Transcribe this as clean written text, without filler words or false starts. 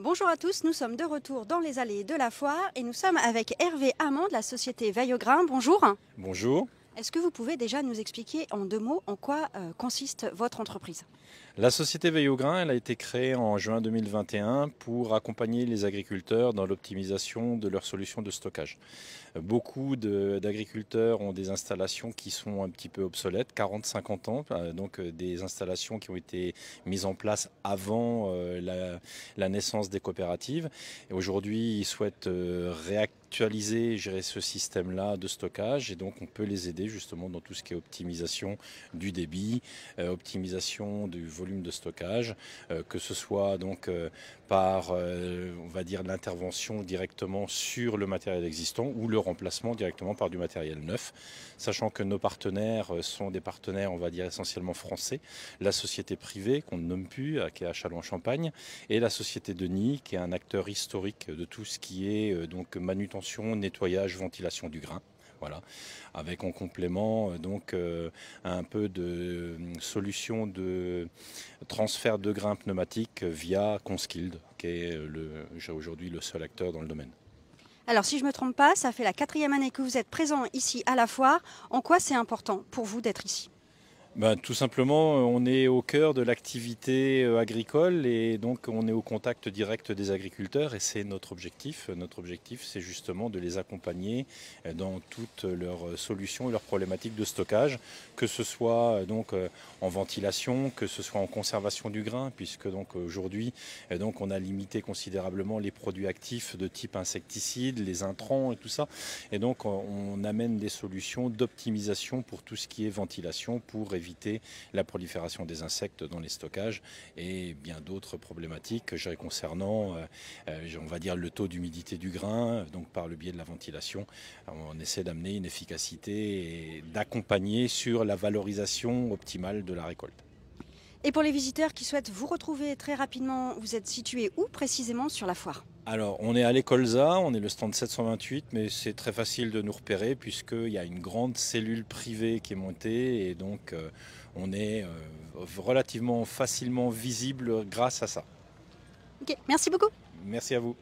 Bonjour à tous, nous sommes de retour dans les allées de la foire et nous sommes avec Hervé Amand de la société Veille au Grain. Bonjour. Bonjour. Est-ce que vous pouvez déjà nous expliquer en 2 mots en quoi consiste votre entreprise? La société Veille au Grain, elle a été créée en juin 2021 pour accompagner les agriculteurs dans l'optimisation de leurs solutions de stockage. Beaucoup d'agriculteurs ont des installations qui sont un petit peu obsolètes, 40-50 ans, donc des installations qui ont été mises en place avant la naissance des coopératives. Et aujourd'hui, ils souhaitent réactualiser, gérer ce système-là de stockage et donc on peut les aider justement dans tout ce qui est optimisation du débit, optimisation du volume de stockage, que ce soit donc par on va dire l'intervention directement sur le matériel existant ou le remplacement directement par du matériel neuf, sachant que nos partenaires sont des partenaires on va dire essentiellement français, la société privée qu'on ne nomme plus, qui est à Châlons-en-Champagne, et la société Denis qui est un acteur historique de tout ce qui est donc manutention, nettoyage, ventilation du grain. Voilà, avec en complément donc un peu de solution de transfert de grains pneumatiques via Conskilde, qui est aujourd'hui le seul acteur dans le domaine. Alors si je ne me trompe pas, ça fait la 4e année que vous êtes présent ici à la foire. En quoi c'est important pour vous d'être ici? Tout simplement, on est au cœur de l'activité agricole et donc on est au contact direct des agriculteurs et c'est notre objectif. Notre objectif, c'est justement de les accompagner dans toutes leurs solutions et leurs problématiques de stockage, que ce soit donc en ventilation, que ce soit en conservation du grain, puisque donc aujourd'hui, donc on a limité considérablement les produits actifs de type insecticide, les intrants et tout ça, et donc on amène des solutions d'optimisation pour tout ce qui est ventilation, pour éviter la prolifération des insectes dans les stockages et bien d'autres problématiques concernant on va dire le taux d'humidité du grain, donc par le biais de la ventilation on essaie d'amener une efficacité et d'accompagner sur la valorisation optimale de la récolte. Et pour les visiteurs qui souhaitent vous retrouver très rapidement, vous êtes situé où précisément sur la foire? Alors, on est à l'Écolza, on est le stand 728, mais c'est très facile de nous repérer puisqu'il y a une grande cellule privée qui est montée et donc on est relativement facilement visible grâce à ça. Ok, merci beaucoup. Merci à vous.